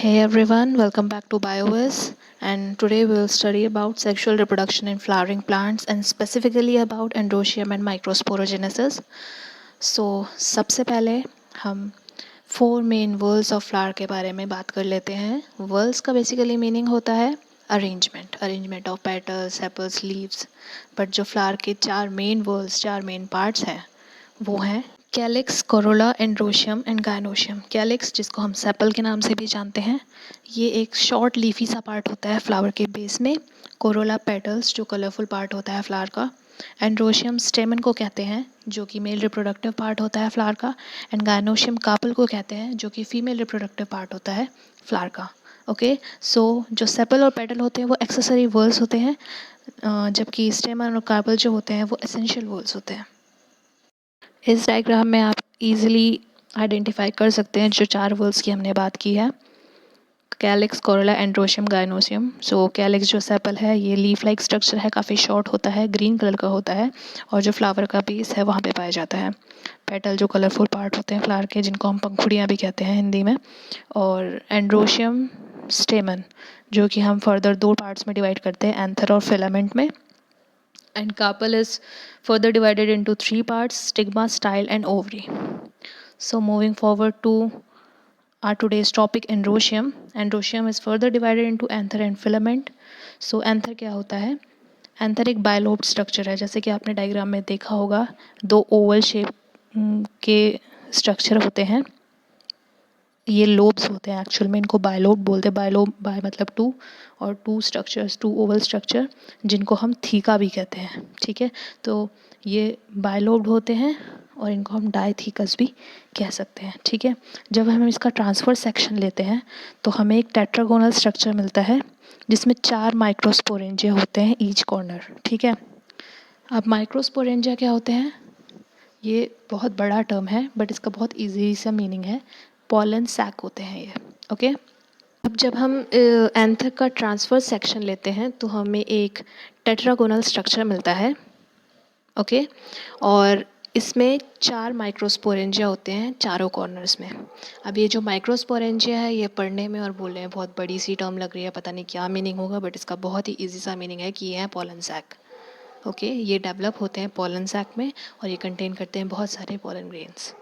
Hey everyone, welcome back to BioWiz, and today we'll study about sexual reproduction in flowering plants and specifically about androecium and microsporogenesis. सबसे पहले हम four main whorls of flower के बारे में बात कर लेते हैं. वर्ल्स का बेसिकली मीनिंग होता है arrangement of petals, sepals, leaves. But जो फ्लावर के चार मेन पार्ट्स हैं वो हैं calyx, Corolla, androecium and gynoecium. Calyx, जिसको हम सेपल के नाम से भी जानते हैं, ये एक शॉर्ट लीफी सा पार्ट होता है फ्लावर के बेस में. कोरोला पेटल्स, जो कलरफुल पार्ट होता है फ्लावर का. एंड्रोशियम स्टेमन को कहते हैं, जो कि मेल रिप्रोडक्टिव पार्ट होता है फ्लावर का. एंड गायनोशियम कार्पल को कहते हैं, जो कि फीमेल रिप्रोडक्टिव पार्ट होता है फ्लावर का. ओके, सो जो सेपल और पेटल होते हैं वो एक्सेसरी वर्ल्स होते हैं, जबकि स्टेमन और कार्पल जो होते हैं वो एसेंशियल वर्ल्स होते हैं. इस डायग्राम में आप इजीली आइडेंटिफाई कर सकते हैं जो चार वर्ल्स की हमने बात की है: कैलिक्स, कोरोला, एंड्रोशियम, गायनोशियम. सो कैलिक्स जो सेपल है, ये लीफ लाइक स्ट्रक्चर है, काफ़ी शॉर्ट होता है, ग्रीन कलर का होता है और जो फ्लावर का बेस है वहाँ पे पाया जाता है. पेटल जो कलरफुल पार्ट होते हैं फ्लावर के, जिनको हम पंखुड़ियाँ भी कहते हैं हिंदी में. और एंड्रोशियम स्टेमन, जो कि हम फर्दर दो पार्ट्स में डिवाइड करते हैं, एंथर और फिलामेंट में. And carpel is further divided into three parts: stigma, style and ovary. So moving forward to our today's topic, androecium. Androecium is further divided into anther and filament. So anther क्या होता है? Anther एक bilobed structure है. जैसे कि आपने diagram में देखा होगा, दो ओवल शेप के स्ट्रक्चर होते हैं. ये लोब्स होते हैं, एक्चुअल में इनको बायलोब बोलते हैं. बायलोब बाय मतलब टू, और two structures, two oval structure, जिनको हम थीका भी कहते हैं. ठीक है, तो ये बायलोब्ड होते हैं और इनको हम डायथीकस भी कह सकते हैं. ठीक है, जब हम इसका ट्रांसफर सेक्शन लेते हैं तो हमें एक टेट्रागोनल स्ट्रक्चर मिलता है जिसमें 4 माइक्रोस्पोरेंजिया होते हैं ईच कॉर्नर. ठीक है, अब माइक्रोस्पोरेंजिया क्या होते हैं? ये बहुत बड़ा टर्म है बट इसका बहुत इजी सा मीनिंग है. पॉलन सैक होते हैं ये. ओके, अब जब हम एंथर का ट्रांसफर सेक्शन लेते हैं तो हमें एक टेट्रागोनल स्ट्रक्चर मिलता है. ओके, और इसमें 4 माइक्रोस्पोरेंजिया होते हैं चारों कॉर्नर्स में. अब ये जो माइक्रोस्पोरेंजिया है, ये पढ़ने में और बोलने में बहुत बड़ी सी टर्म लग रही है, पता नहीं क्या मीनिंग होगा, बट इसका बहुत ही ईजी सा मीनिंग है कि ये है पॉलन सैक. ओके, ये डेवलप होते हैं पॉलन सैक में और ये कंटेन करते हैं बहुत सारे pollen grains.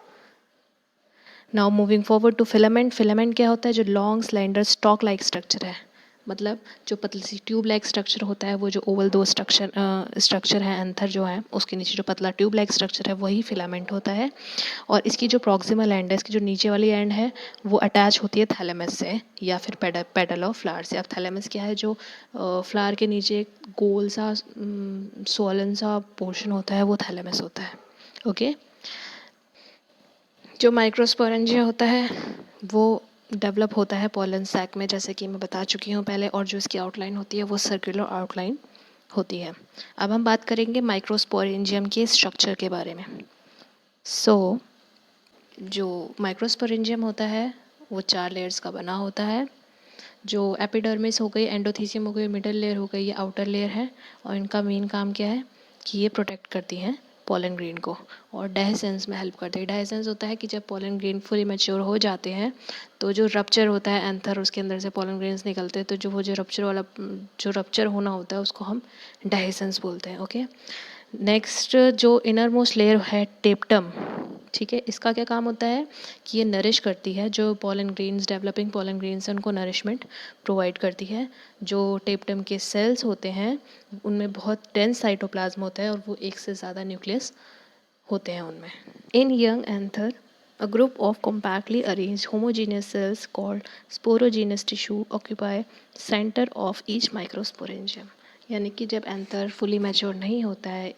Now moving forward to filament. Filament क्या होता है? जो long slender stalk like structure है, मतलब जो पतली सी ट्यूब लाइक स्ट्रक्चर होता है, वो जो ओवल दो स्ट्रक्चर है एंथर जो है, उसके नीचे जो पतला ट्यूब लाइक स्ट्रक्चर है वही फिलामेंट होता है. और इसकी जो प्रॉक्सिमल एंड है, इसकी जो नीचे वाली एंड है, वो अटैच होती है थैलेमस से या फिर पेडल ऑफ फ्लावर से. अब थैलेमस क्या है? जो फ्लावर के नीचे गोल सा सोलन सा पोर्शन होता है, वो थैलेमस होता है. ओके, जो माइक्रोस्पोरेंजिया होता है वो डेवलप होता है पॉलन सैक में, जैसे कि मैं बता चुकी हूँ पहले. और जो इसकी आउटलाइन होती है वो सर्कुलर आउटलाइन होती है. अब हम बात करेंगे माइक्रोस्पोरेंजियम के स्ट्रक्चर के बारे में. जो माइक्रोस्पोरेंजियम होता है वो 4 लेयर्स का बना होता है. जो एपिडर्मिस हो गई, एंडोथीसियम हो गई, मिडल लेयर हो गई, ये आउटर लेयर है. और इनका मेन काम क्या है कि ये प्रोटेक्ट करती हैं पोलन ग्रेन को और डेhiscence में हेल्प करती है. डेhiscence होता है कि जब पोलन ग्रेन फुली मैच्योर हो जाते हैं तो जो रप्चर होता है एंथर, उसके अंदर से पोलन ग्रेन्स निकलते हैं, तो जो रप्चर होना होता है उसको हम डेhiscence बोलते हैं. ओके, नेक्स्ट जो इनर मोस्ट लेयर है टेप्टम. ठीक है, इसका क्या काम होता है कि ये नरिश करती है जो pollen grains, developing pollen grains हैं, उनको नरिशमेंट प्रोवाइड करती है. जो टेप्टम के सेल्स होते हैं उनमें बहुत डेंस साइटोप्लाज्म होता है और वो एक से ज़्यादा न्यूक्लियस होते हैं उनमें. In young anther, a group of compactly arranged homogeneous cells called sporogenous tissue occupy center of each microsporangium. यानी कि जब एंथर फुली मैच्योर नहीं होता है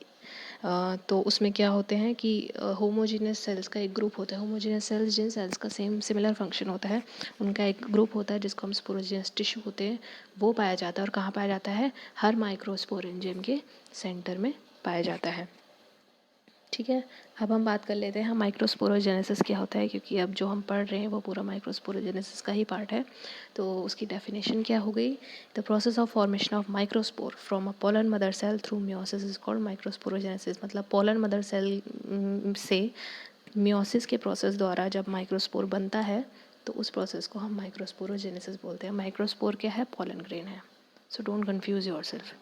तो उसमें क्या होते हैं कि होमोजीनियस सेल्स का एक ग्रुप होता है. होमोजीनियस सेल्स, जिन सेल्स का सेम सिमिलर फंक्शन होता है, उनका एक ग्रुप होता है जिसको हम स्पोरोजीनियस टिश्यू होते हैं, वो पाया जाता है. और कहाँ पाया जाता है? हर माइक्रोस्पोरेंजियम के सेंटर में पाया जाता है. ठीक है, अब हम बात कर लेते हैं माइक्रोस्पोरोजेनेसिस क्या होता है, क्योंकि अब जो हम पढ़ रहे हैं वो पूरा माइक्रोस्पोरोजेनेसिस का ही पार्ट है. तो उसकी डेफिनेशन क्या हो गई? The process of formation of microspore from a pollen mother cell through meiosis is called microsporogenesis. मतलब पोलन मदर सेल से मियोसिस के प्रोसेस द्वारा जब माइक्रोस्पोर बनता है तो उस प्रोसेस को हम माइक्रोस्पोरोजेनेसिस बोलते हैं. माइक्रोस्पोर क्या है? पॉलन ग्रेन है. So don't confuse yourself.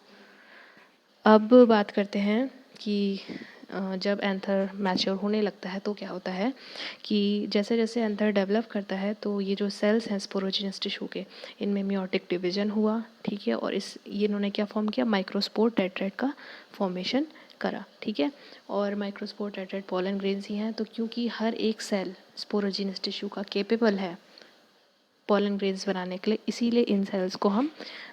अब बात करते हैं कि जब एंथर मैच्योर होने लगता है तो क्या होता है कि जैसे जैसे एंथर डेवलप करता है तो ये जो सेल्स हैं स्पोरोजिनस टिश्यू के, इनमें मियोटिक डिवीजन हुआ, ठीक है, और ये इन्होंने क्या फॉर्म किया? माइक्रोस्पोर टेट्राइड का फॉर्मेशन करा, ठीक है. और माइक्रोस्पोर टेट्राइड पॉलन ग्रेन्स ही हैं. तो क्योंकि हर एक सेल स्पोरोजिनस टिश्यू का केपेबल है पॉलन ग्रेन्स बनाने के लिए, इसीलिए इन सेल्स को हम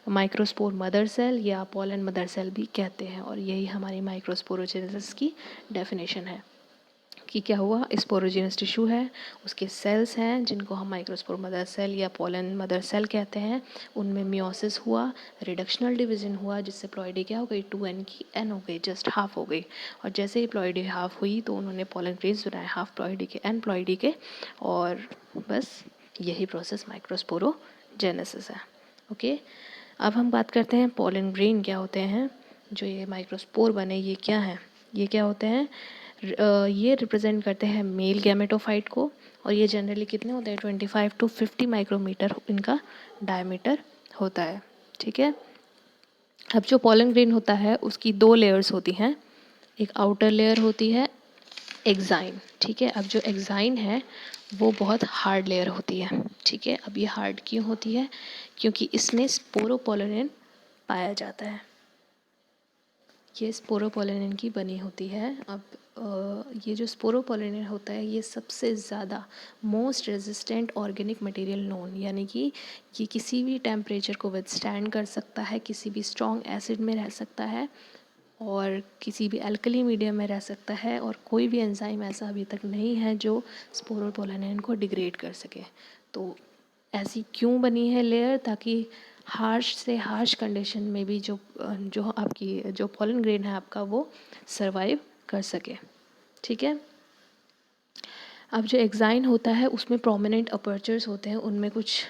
माइक्रोस्पोर मदर सेल या पॉलन मदर सेल भी कहते हैं. और यही हमारी माइक्रोस्पोरोजेनेसिस की डेफिनेशन है कि क्या हुआ? स्पोरोजिनस टिश्यू है, उसके सेल्स हैं जिनको हम माइक्रोस्पोर मदर सेल या पॉलन मदर सेल कहते हैं. उनमें मियोसिस हुआ, रिडक्शनल डिवीजन हुआ, जिससे प्लॉइडी क्या हो गई? 2n की n हो गई, जस्ट हाफ हो गई. और जैसे ही प्लॉइडी हाफ हुई तो उन्होंने पॉलन ग्रेन्स बनाए, हाफ प्लॉइडी के n प्लॉइडी के. और बस यही प्रोसेस माइक्रोस्पोरोजेनेसिस है. ओके, अब हम बात करते हैं पॉलन ग्रेन क्या होते हैं. जो ये माइक्रोस्पोर बने, ये क्या हैं? ये क्या होते हैं? ये रिप्रेजेंट करते हैं मेल गैमेटोफाइट को. और ये जनरली कितने होते हैं? 25 to 50 माइक्रोमीटर इनका डायमीटर होता है, ठीक है. अब जो पॉलन ग्रेन होता है उसकी 2 लेयर्स होती हैं. एक आउटर लेयर होती है एक्साइन, ठीक है. अब जो एक्साइन है वो बहुत हार्ड लेयर होती है, ठीक है. अब ये हार्ड क्यों होती है? क्योंकि इसमें स्पोरोपोलिन पाया जाता है. ये स्पोरोपोलिन की बनी होती है. अब ये जो स्पोरोपोलिन होता है ये सबसे ज़्यादा most resistant organic material known, यानी कि ये किसी भी टेम्परेचर को विथस्टैंड कर सकता है, किसी भी स्ट्रॉन्ग एसिड में रह सकता है और किसी भी अल्कली मीडियम में रह सकता है. और कोई भी एंजाइम ऐसा अभी तक नहीं है जो स्पोरोपोलिन को डिग्रेड कर सके. तो ऐसी क्यों बनी है लेयर? ताकि हार्श से हार्श कंडीशन में भी जो आपकी जो पॉलन ग्रेन है आपका वो सरवाइव कर सके, ठीक है. अब जो एक्साइन होता है उसमें प्रोमिनेंट अपर्चर्स होते हैं, उनमें कुछ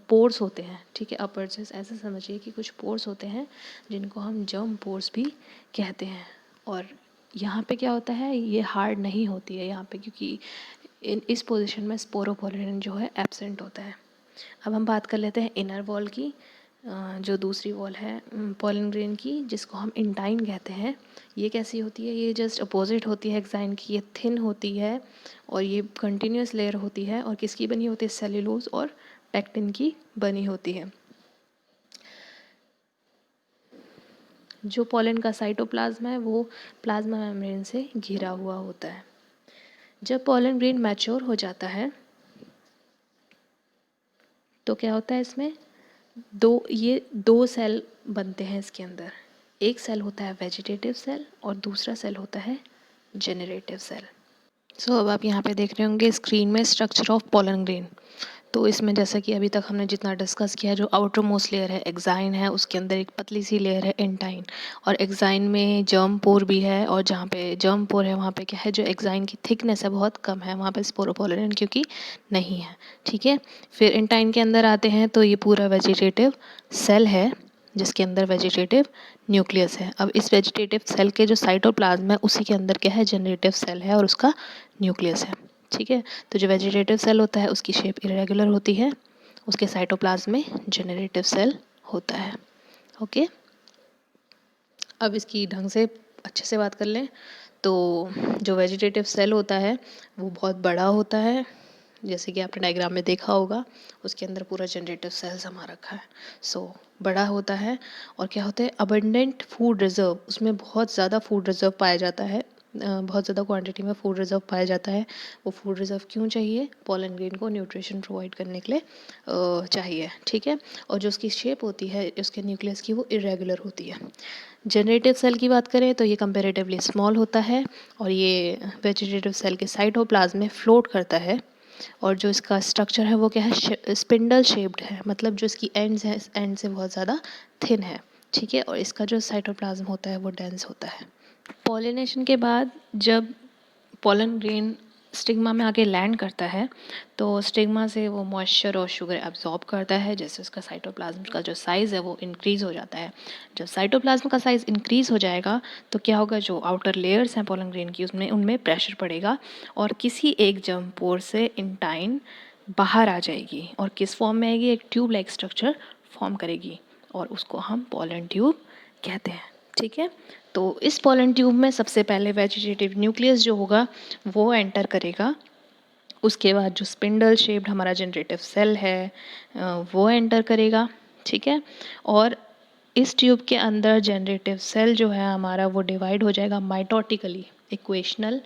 पोर्स होते हैं, ठीक है. अपर्चर्स ऐसे समझिए कि कुछ पोर्स होते हैं जिनको हम जर्म पोर्स भी कहते हैं. और यहाँ पे क्या होता है? ये हार्ड नहीं होती है यहाँ पे, क्योंकि इस पोजीशन में स्पोरोपोलिन जो है एब्सेंट होता है. अब हम बात कर लेते हैं इनर वॉल की, जो दूसरी वॉल है पॉलन ग्रेन की, जिसको हम इंटाइन कहते हैं. ये कैसी होती है? ये जस्ट अपोजिट होती है एक्साइन की. ये थिन होती है और ये कंटिन्यूस लेयर होती है. और किसकी बनी होती है? सेल्यूलोज और पेक्टिन की बनी होती है. जो पॉलन का साइटोप्लाज्म है वो प्लाज्मा मेम्ब्रेन से घिरा हुआ होता है. जब पॉलन ग्रेन मैच्योर हो जाता है तो क्या होता है? इसमें दो सेल बनते हैं इसके अंदर. एक सेल होता है वेजिटेटिव सेल और दूसरा सेल होता है जेनरेटिव सेल. सो अब आप यहाँ पे देख रहे होंगे स्क्रीन में स्ट्रक्चर ऑफ पॉलन ग्रेन. तो इसमें जैसा कि अभी तक हमने जितना डिस्कस किया, जो आउटर मोस्ट लेयर है एक्साइन है, उसके अंदर एक पतली सी लेयर है इंटाइन. और एक्साइन में जर्म पोर भी है, और जहाँ पे जर्म पोर है वहाँ पे क्या है? जो एक्साइन की थिकनेस है बहुत कम है, वहाँ पे स्पोरोपोलिन क्योंकि नहीं है, ठीक है. फिर इंटाइन के अंदर आते हैं तो ये पूरा वेजिटेटिव सेल है जिसके अंदर वेजिटेटिव न्यूक्लियस है. अब इस वेजिटेटिव सेल के जो साइटोप्लाज्म है उसी के अंदर क्या है? जनरेटिव सेल है और उसका न्यूक्लियस है, ठीक है. तो जो वेजिटेटिव सेल होता है उसकी शेप इरेगुलर होती है, उसके साइटोप्लाज्म में जनरेटिव सेल होता है. ओके, अब इसकी ढंग से अच्छे से बात कर लें तो जो वेजिटेटिव सेल होता है वो बहुत बड़ा होता है, जैसे कि आपने डायग्राम में देखा होगा. उसके अंदर पूरा जनरेटिव सेल समा रखा है. सो बड़ा होता है. और क्या होता है? अबंडेंट फूड रिजर्व, उसमें बहुत ज़्यादा फूड रिजर्व पाया जाता है, बहुत ज़्यादा क्वांटिटी में फूड रिजर्व पाया जाता है. वो फूड रिजर्व क्यों चाहिए? पॉलन ग्रेन को न्यूट्रिशन प्रोवाइड करने के लिए चाहिए, ठीक है. और जो उसकी शेप होती है उसके न्यूक्लियस की वो इरेगुलर होती है. जनरेटिव सेल की बात करें तो ये कंपेरेटिवली स्मॉल होता है और ये वेजिटेटिव सेल के साइटोप्लाज्म में फ्लोट करता है. और जो इसका स्ट्रक्चर है वो क्या है? स्पिंडल शेप्ड है, मतलब जो इसकी एंड्स है एंड से बहुत ज़्यादा थिन है, ठीक है. और इसका जो साइटोप्लाज्म होता है वो डेंस होता है. पॉलिनेशन के बाद जब पॉलन ग्रेन स्टिग्मा में आके लैंड करता है तो स्टिग्मा से वो मॉइस्चर और शुगर एब्जॉर्ब करता है, जैसे उसका साइटोप्लाज्म का जो साइज़ है वो इंक्रीज़ हो जाता है. जब साइटोप्लाज्म का साइज़ इंक्रीज़ हो जाएगा तो क्या होगा? जो आउटर लेयर्स हैं पॉलन ग्रेन की उनमें प्रेशर पड़ेगा और किसी एक जर्म पोर से इंटाइन बाहर आ जाएगी और किस फॉर्म में आएगी, एक ट्यूब लाइक स्ट्रक्चर फॉर्म करेगी और उसको हम पोलन ट्यूब कहते हैं। ठीक है, तो इस पोलन ट्यूब में सबसे पहले वेजिटेटिव न्यूक्लियस जो होगा वो एंटर करेगा। उसके बाद जो स्पिंडल शेप्ड हमारा जनरेटिव सेल है वो एंटर करेगा। ठीक है, और इस ट्यूब के अंदर जनरेटिव सेल जो है हमारा वो डिवाइड हो जाएगा माइटोटिकली, इक्वेशनल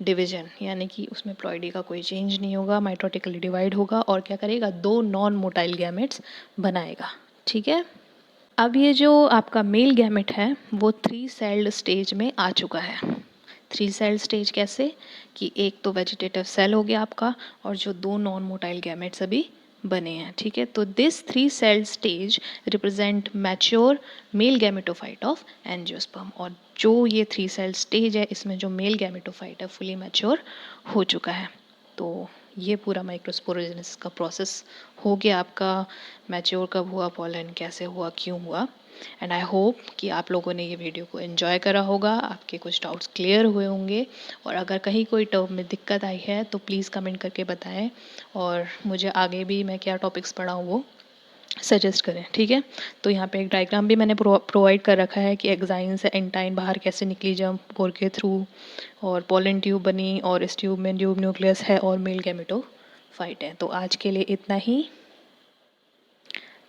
डिवीजन, यानी कि उसमें प्लॉइडी का कोई चेंज नहीं होगा, माइटोटिकली डिवाइड होगा और क्या करेगा, 2 नॉन मोटाइल गैमेट्स बनाएगा। ठीक है, अब ये जो आपका मेल गैमेट है वो 3 सेल्ड स्टेज में आ चुका है। 3 सेल स्टेज कैसे, कि एक तो वेजिटेटिव सेल हो गया आपका और जो 2 नॉन मोटाइल गैमेट्स अभी बने हैं। ठीक है, तो this 3 cell stage represent mature male gametophyte of angiosperm, और जो ये 3 सेल स्टेज है इसमें जो मेल गैमेटोफाइट है फुली मैच्योर हो चुका है। तो ये पूरा माइक्रोस्पोरोजेनेसिस का प्रोसेस हो गया आपका। मैच्योर कब हुआ, पॉलन कैसे हुआ, क्यों हुआ। एंड आई होप कि आप लोगों ने ये वीडियो को एंजॉय करा होगा, आपके कुछ डाउट्स क्लियर हुए होंगे, और अगर कहीं कोई टर्म में दिक्कत आई है तो प्लीज़ कमेंट करके बताएं और मुझे आगे भी मैं क्या टॉपिक्स पढ़ाऊँ वो सजेस्ट करें। ठीक है, तो यहाँ पे एक डायग्राम भी मैंने प्रोवाइड कर रखा है कि एक्साइन से एंटाइन बाहर कैसे निकली जंप पोर के थ्रू, और पोलन ट्यूब बनी और इस ट्यूब में ट्यूब न्यूक्लियस है और मेल गैमेटोफाइट है। तो आज के लिए इतना ही।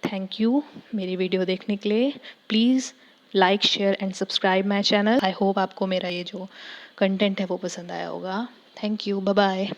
थैंक यू मेरी वीडियो देखने के लिए। Please like share and subscribe my channel. I hope आपको मेरा ये जो कंटेंट है वो पसंद आया होगा। Thank you, bye bye.